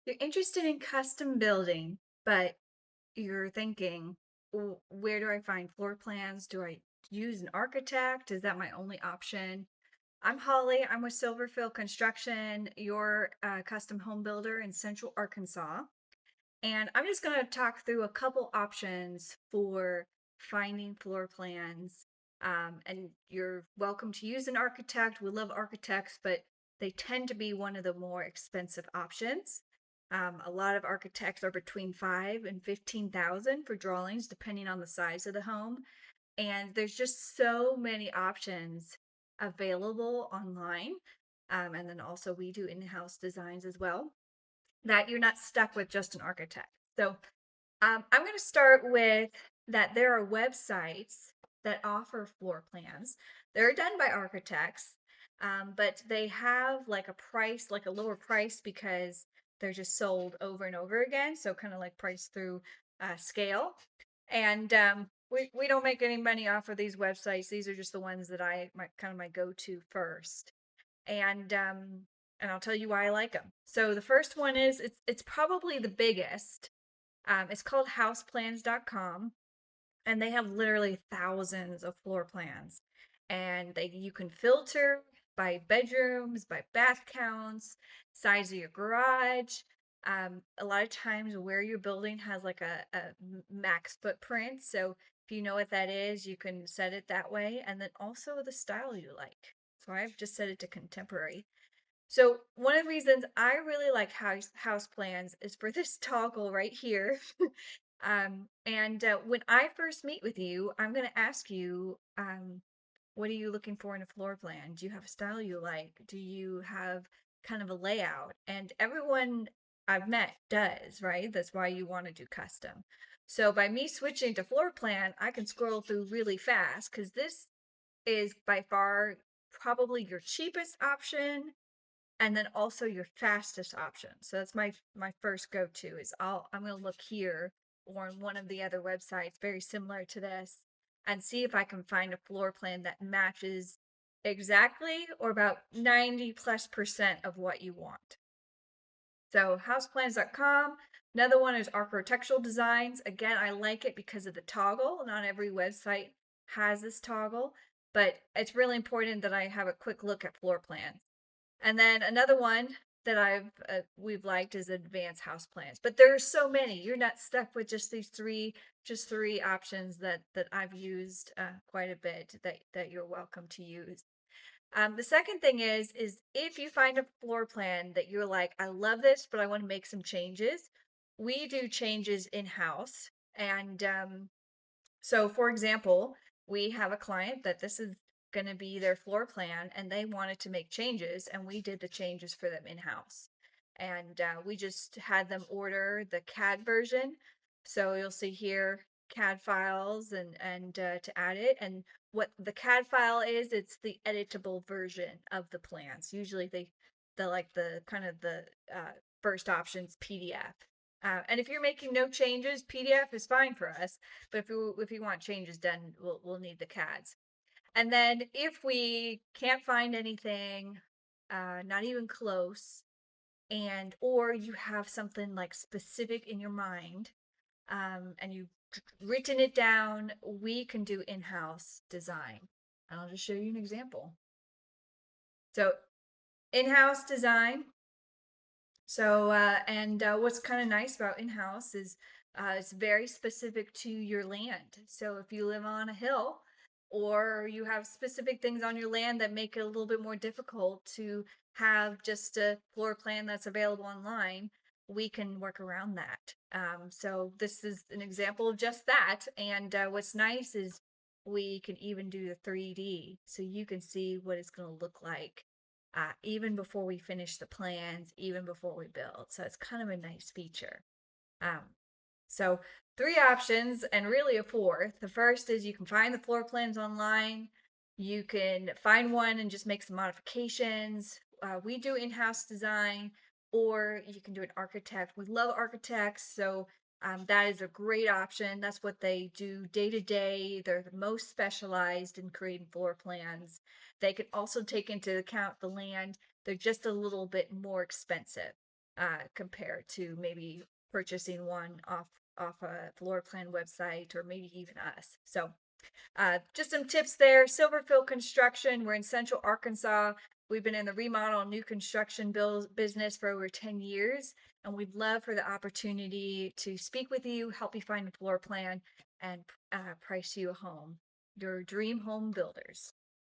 You're interested in custom building, but you're thinking, where do I find floor plans? Do I use an architect? Is that my only option? I'm Holly. I'm with Silverfield Construction, your custom home builder in Central Arkansas. And I'm just going to talk through a couple options for finding floor plans. And you're welcome to use an architect. We love architects, but they tend to be one of the more expensive options. A lot of architects are between 5 and 15,000 for drawings, depending on the size of the home. And there's just so many options available online. And then also we do in-house designs as well, that you're not stuck with just an architect. So I'm going to start with that there are websites that offer floor plans. They're done by architects, but they have like a price, like a lower price because they're just sold over and over again. So kind of like price through scale. And we don't make any money off of these websites. These are just the ones that my kind of my go-to first. And and I'll tell you why I like them. So the first one is it's probably the biggest. It's called houseplans.com, and they have literally thousands of floor plans. And you can filter by bedrooms, by bath counts, size of your garage. A lot of times where your building has like a max footprint. So if you know what that is, you can set it that way. And then also the style you like. So I've just set it to contemporary. So one of the reasons I really like house plans is for this toggle right here. And when I first meet with you, I'm going to ask you, what are you looking for in a floor plan? Do you have a style you like? Do you have kind of a layout? And everyone I've met does, right? That's why you want to do custom. So by me switching to floor plan, I can scroll through really fast because this is by far probably your cheapest option and then also your fastest option. So that's my first go-to is I'm going to look here or on one of the other websites very similar to this and see if I can find a floor plan that matches exactly or about 90+% of what you want. So houseplans.com. Another one is architectural designs. Again, I like it because of the toggle. Not every website has this toggle, but it's really important that I have a quick look at floor plans. And then another one that we've liked is advanced house plans. But there are so many. You're not stuck with just these just three options that I've used quite a bit that you're welcome to use. The second thing is if you find a floor plan that you're like, I love this, but I want to make some changes, we do changes in house. And so, for example, we have a client that this is going to be their floor plan and they wanted to make changes, and we did the changes for them in house. And we just had them order the CAD version. So you'll see here CAD files and to add it. And what the CAD file is, it's the editable version of the plans. Usually the like the kind of the first options PDF. And if you're making no changes, PDF is fine for us. But if you want changes done, we'll need the CADs. And then if we can't find anything, not even close, and or you have something like specific in your mind, and you've written it down, we can do in-house design. And I'll just show you an example. So in-house design. So and what's kind of nice about in-house is it's very specific to your land. So if you live on a hill or you have specific things on your land that make it a little bit more difficult to have just a floor plan that's available online, we can work around that. So this is an example of just that. And what's nice is we can even do the 3D so you can see what it's going to look like even before we finish the plans, even before we build. So it's kind of a nice feature. Um, so three options and really a fourth. The first is you can find the floor plans online. You can find one and just make some modifications. We do in-house design, or you can do an architect. We love architects, so that is a great option. That's what they do day to day. They're the most specialized in creating floor plans. They can also take into account the land. They're just a little bit more expensive. compared to maybe purchasing one off a floor plan website or maybe even us. So just some tips there. Silverfield Construction. We're in Central Arkansas. We've been in the remodel and new construction business for over 10 years, and we'd love for the opportunity to speak with you, help you find a floor plan, and price you a home. Your dream home builders.